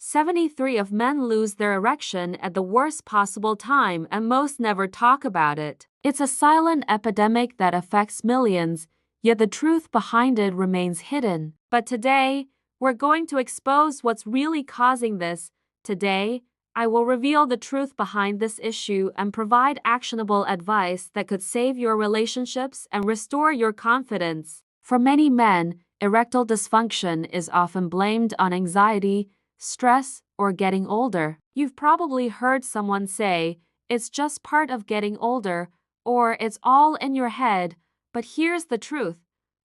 73 of men lose their erection at the worst possible time, and most never talk about it. It's a silent epidemic that affects millions, yet the truth behind it remains hidden. But today, we're going to expose what's really causing this. Today, I will reveal the truth behind this issue and provide actionable advice that could save your relationships and restore your confidence. For many men, erectile dysfunction is often blamed on anxiety, stress, or getting older. You've probably heard someone say, "It's just part of getting older," or "It's all in your head." But here's the truth.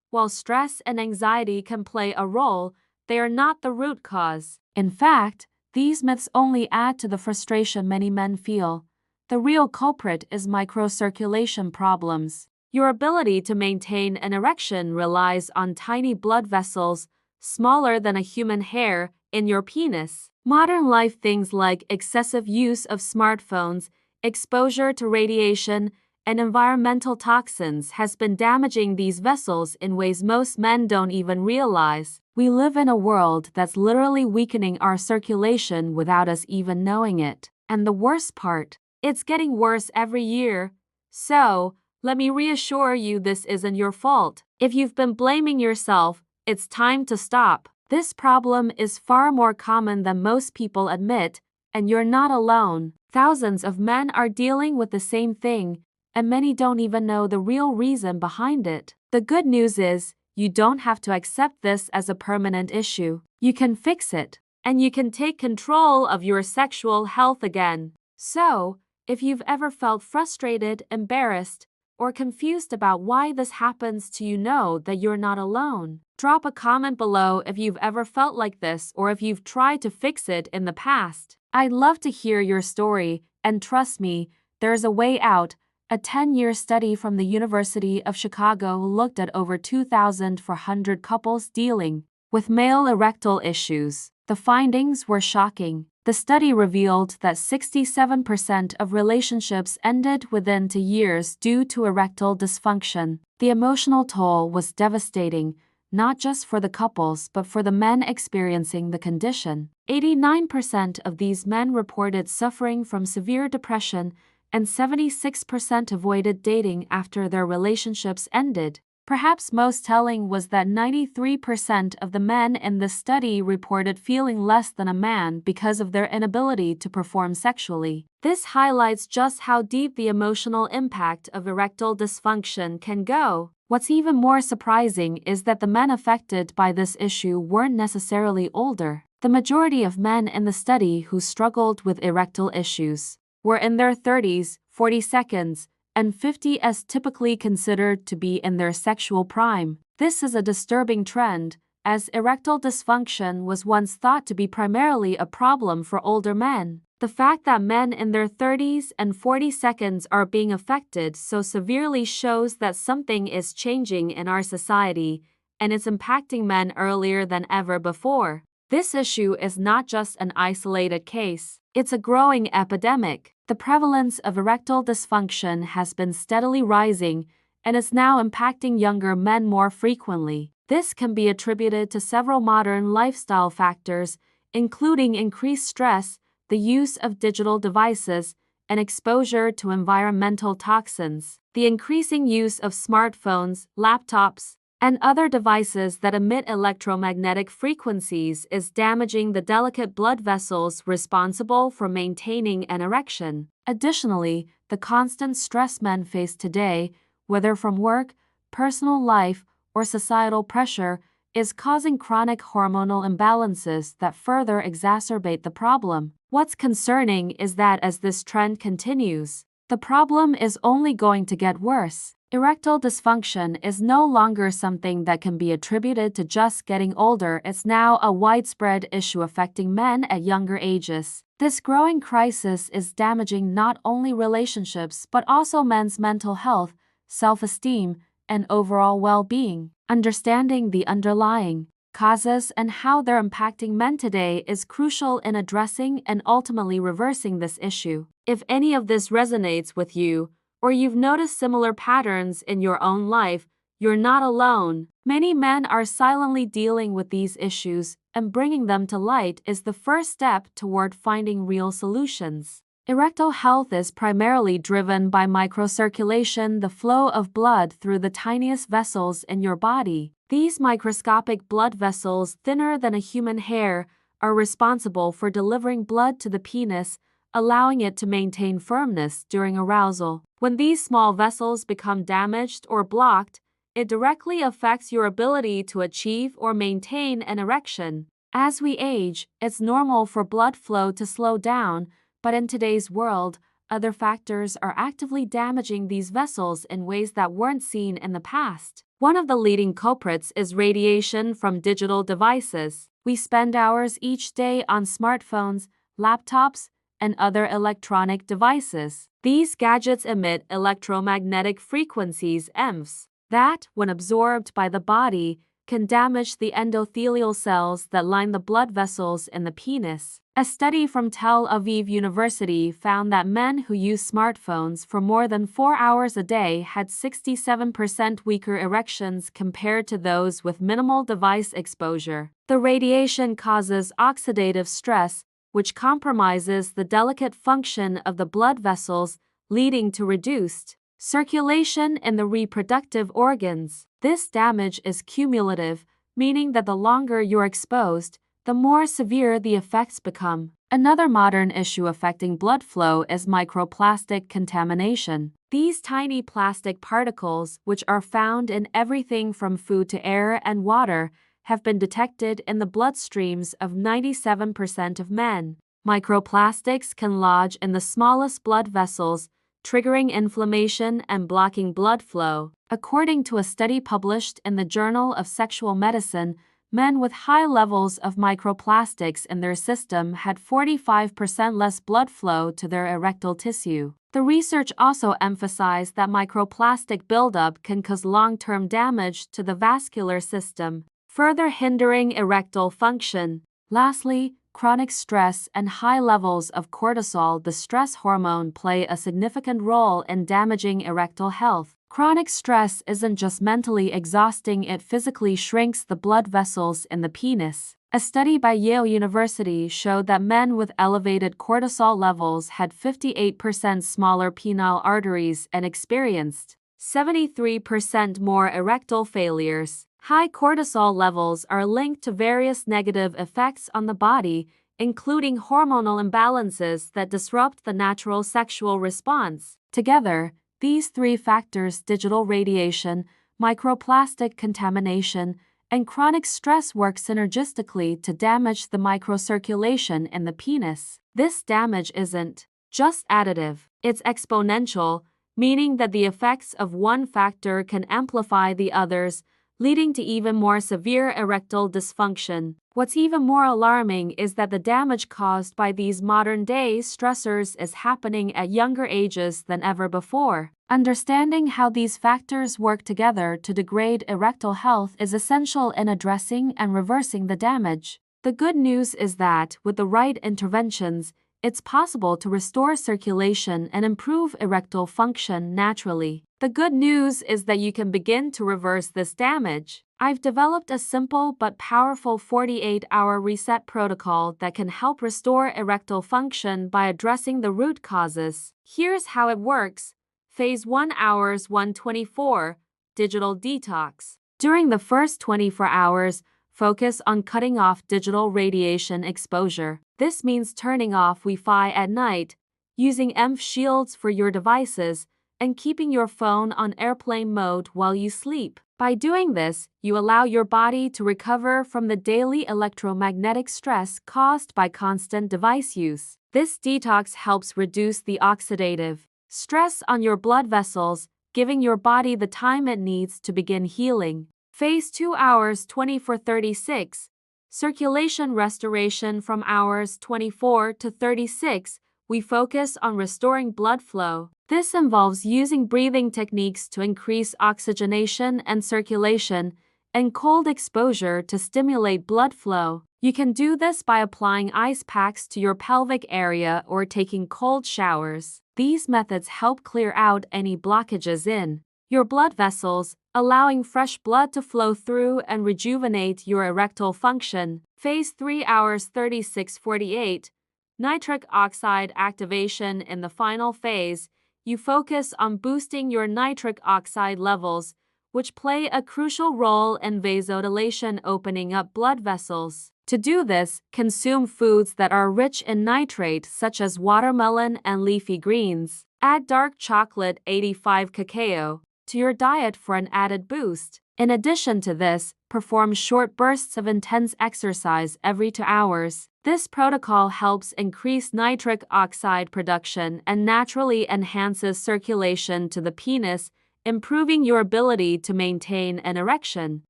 While stress and anxiety can play a role, they are not the root cause. In fact, these myths only add to the frustration many men feel. The real culprit is microcirculation problems. Your ability to maintain an erection relies on tiny blood vessels, smaller than a human hair, in your penis. Modern life things like excessive use of smartphones, exposure to radiation, and environmental toxins has been damaging these vessels in ways most men don't even realize. We live in a world that's literally weakening our circulation without us even knowing it. And the worst part, it's getting worse every year. So, let me reassure you, this isn't your fault. If you've been blaming yourself, it's time to stop. This problem is far more common than most people admit, and you're not alone. Thousands of men are dealing with the same thing, and many don't even know the real reason behind it. The good news is, you don't have to accept this as a permanent issue. You can fix it, and you can take control of your sexual health again. So, if you've ever felt frustrated, embarrassed, or confused about why this happens to you, know that you're not alone. Drop a comment below if you've ever felt like this or if you've tried to fix it in the past. I'd love to hear your story, and trust me, there's a way out. A 10-year study from the University of Chicago looked at over 2,400 couples dealing with male erectile issues. The findings were shocking. The study revealed that 67% of relationships ended within 2 years due to erectile dysfunction. The emotional toll was devastating, not just for the couples but for the men experiencing the condition. 89% of these men reported suffering from severe depression, and 76% avoided dating after their relationships ended. Perhaps most telling was that 93% of the men in the study reported feeling less than a man because of their inability to perform sexually. This highlights just how deep the emotional impact of erectile dysfunction can go. What's even more surprising is that the men affected by this issue weren't necessarily older. The majority of men in the study who struggled with erectile issues were in their 30s, 42nd, and 50s, as typically considered to be in their sexual prime. This is a disturbing trend, as erectile dysfunction was once thought to be primarily a problem for older men. The fact that men in their 30s and 42nd are being affected so severely shows that something is changing in our society, and it's impacting men earlier than ever before. This issue is not just an isolated case, it's a growing epidemic. The prevalence of erectile dysfunction has been steadily rising, and is now impacting younger men more frequently. This can be attributed to several modern lifestyle factors, including increased stress, the use of digital devices, and exposure to environmental toxins. The increasing use of smartphones, laptops, and other devices that emit electromagnetic frequencies is damaging the delicate blood vessels responsible for maintaining an erection. Additionally, the constant stress men face today, whether from work, personal life, or societal pressure, is causing chronic hormonal imbalances that further exacerbate the problem. What's concerning is that as this trend continues, the problem is only going to get worse. Erectile dysfunction is no longer something that can be attributed to just getting older. It's now a widespread issue affecting men at younger ages. This growing crisis is damaging not only relationships but also men's mental health, self-esteem, and overall well-being. Understanding the underlying causes and how they're impacting men today is crucial in addressing and ultimately reversing this issue. If any of this resonates with you, or you've noticed similar patterns in your own life, you're not alone. Many men are silently dealing with these issues, and bringing them to light is the first step toward finding real solutions. Erectile health is primarily driven by microcirculation, the flow of blood through the tiniest vessels in your body. These microscopic blood vessels, thinner than a human hair, are responsible for delivering blood to the penis, allowing it to maintain firmness during arousal. When these small vessels become damaged or blocked, it directly affects your ability to achieve or maintain an erection. As we age, it's normal for blood flow to slow down, but in today's world, other factors are actively damaging these vessels in ways that weren't seen in the past. One of the leading culprits is radiation from digital devices. We spend hours each day on smartphones, laptops, and other electronic devices. These gadgets emit electromagnetic frequencies, EMFs, that, when absorbed by the body, can damage the endothelial cells that line the blood vessels in the penis. A study from Tel Aviv University found that men who use smartphones for more than 4 hours a day had 67% weaker erections compared to those with minimal device exposure. The radiation causes oxidative stress, which compromises the delicate function of the blood vessels, leading to reduced circulation in the reproductive organs. This damage is cumulative, meaning that the longer you're exposed, the more severe the effects become. Another modern issue affecting blood flow is microplastic contamination. These tiny plastic particles, which are found in everything from food to air and water, have been detected in the bloodstreams of 97% of men. Microplastics can lodge in the smallest blood vessels, triggering inflammation and blocking blood flow. According to a study published in the Journal of Sexual Medicine, men with high levels of microplastics in their system had 45% less blood flow to their erectile tissue. The research also emphasized that microplastic buildup can cause long-term damage to the vascular system, further hindering erectile function. Lastly, chronic stress and high levels of cortisol, the stress hormone, play a significant role in damaging erectile health. Chronic stress isn't just mentally exhausting, it physically shrinks the blood vessels in the penis. A study by Yale University showed that men with elevated cortisol levels had 58% smaller penile arteries and experienced 73% more erectile failures. High cortisol levels are linked to various negative effects on the body, including hormonal imbalances that disrupt the natural sexual response. Together, these three factors, digital radiation, microplastic contamination, and chronic stress, work synergistically to damage the microcirculation in the penis. This damage isn't just additive, it's exponential, meaning that the effects of one factor can amplify the others, leading to even more severe erectile dysfunction. What's even more alarming is that the damage caused by these modern-day stressors is happening at younger ages than ever before. Understanding how these factors work together to degrade erectile health is essential in addressing and reversing the damage. The good news is that, with the right interventions, it's possible to restore circulation and improve erectile function naturally. The good news is that you can begin to reverse this damage. I've developed a simple but powerful 48-hour reset protocol that can help restore erectile function by addressing the root causes. Here's how it works. Phase 1, hours 124, digital detox. During the first 24 hours, focus on cutting off digital radiation exposure. This means turning off Wi-Fi at night, using EMF shields for your devices, and keeping your phone on airplane mode while you sleep. By doing this, you allow your body to recover from the daily electromagnetic stress caused by constant device use. This detox helps reduce the oxidative stress on your blood vessels, giving your body the time it needs to begin healing. Phase 2, hours 24-36, circulation restoration. From hours 24 to 36, we focus on restoring blood flow. This involves using breathing techniques to increase oxygenation and circulation, and cold exposure to stimulate blood flow. You can do this by applying ice packs to your pelvic area or taking cold showers. These methods help clear out any blockages in your blood vessels, allowing fresh blood to flow through and rejuvenate your erectile function. Phase 3 hours 36-48. Nitric oxide activation. In the final phase, you focus on boosting your nitric oxide levels, which play a crucial role in vasodilation, opening up blood vessels. To do this, consume foods that are rich in nitrate such as watermelon and leafy greens. Add dark chocolate 85 cacao to your diet for an added boost. In addition to this, perform short bursts of intense exercise every 2 hours. This protocol helps increase nitric oxide production and naturally enhances circulation to the penis, improving your ability to maintain an erection.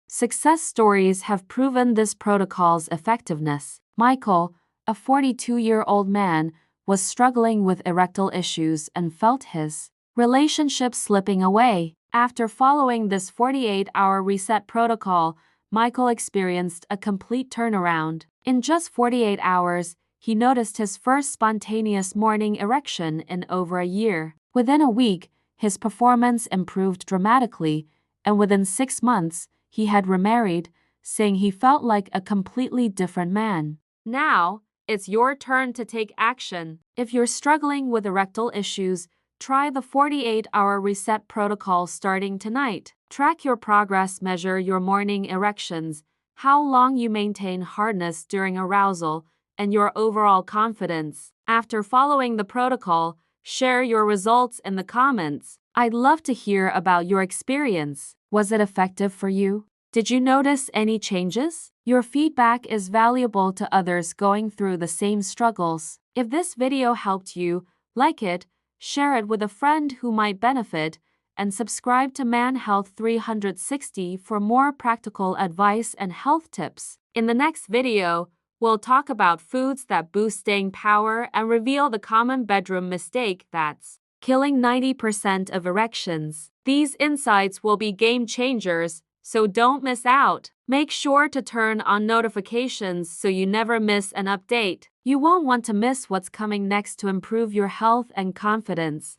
Success stories have proven this protocol's effectiveness. Michael, a 42-year-old man, was struggling with erectile issues and felt his relationship slipping away. After following this 48-hour reset protocol, Michael experienced a complete turnaround. In just 48 hours, he noticed his first spontaneous morning erection in over a year. Within a week, his performance improved dramatically, and within 6 months, he had remarried, saying he felt like a completely different man. Now, it's your turn to take action. If you're struggling with erectile issues, try the 48-hour reset protocol starting tonight. Track your progress, measure your morning erections, how long you maintain hardness during arousal, and your overall confidence. After following the protocol, share your results in the comments. I'd love to hear about your experience. Was it effective for you? Did you notice any changes? Your feedback is valuable to others going through the same struggles. If this video helped you, like it, share it with a friend who might benefit, and subscribe to Man Health 360 for more practical advice and health tips. In the next video, we'll talk about foods that boost staying power and reveal the common bedroom mistake that's killing 90% of erections. These insights will be game changers, so don't miss out. Make sure to turn on notifications so you never miss an update. You won't want to miss what's coming next to improve your health and confidence.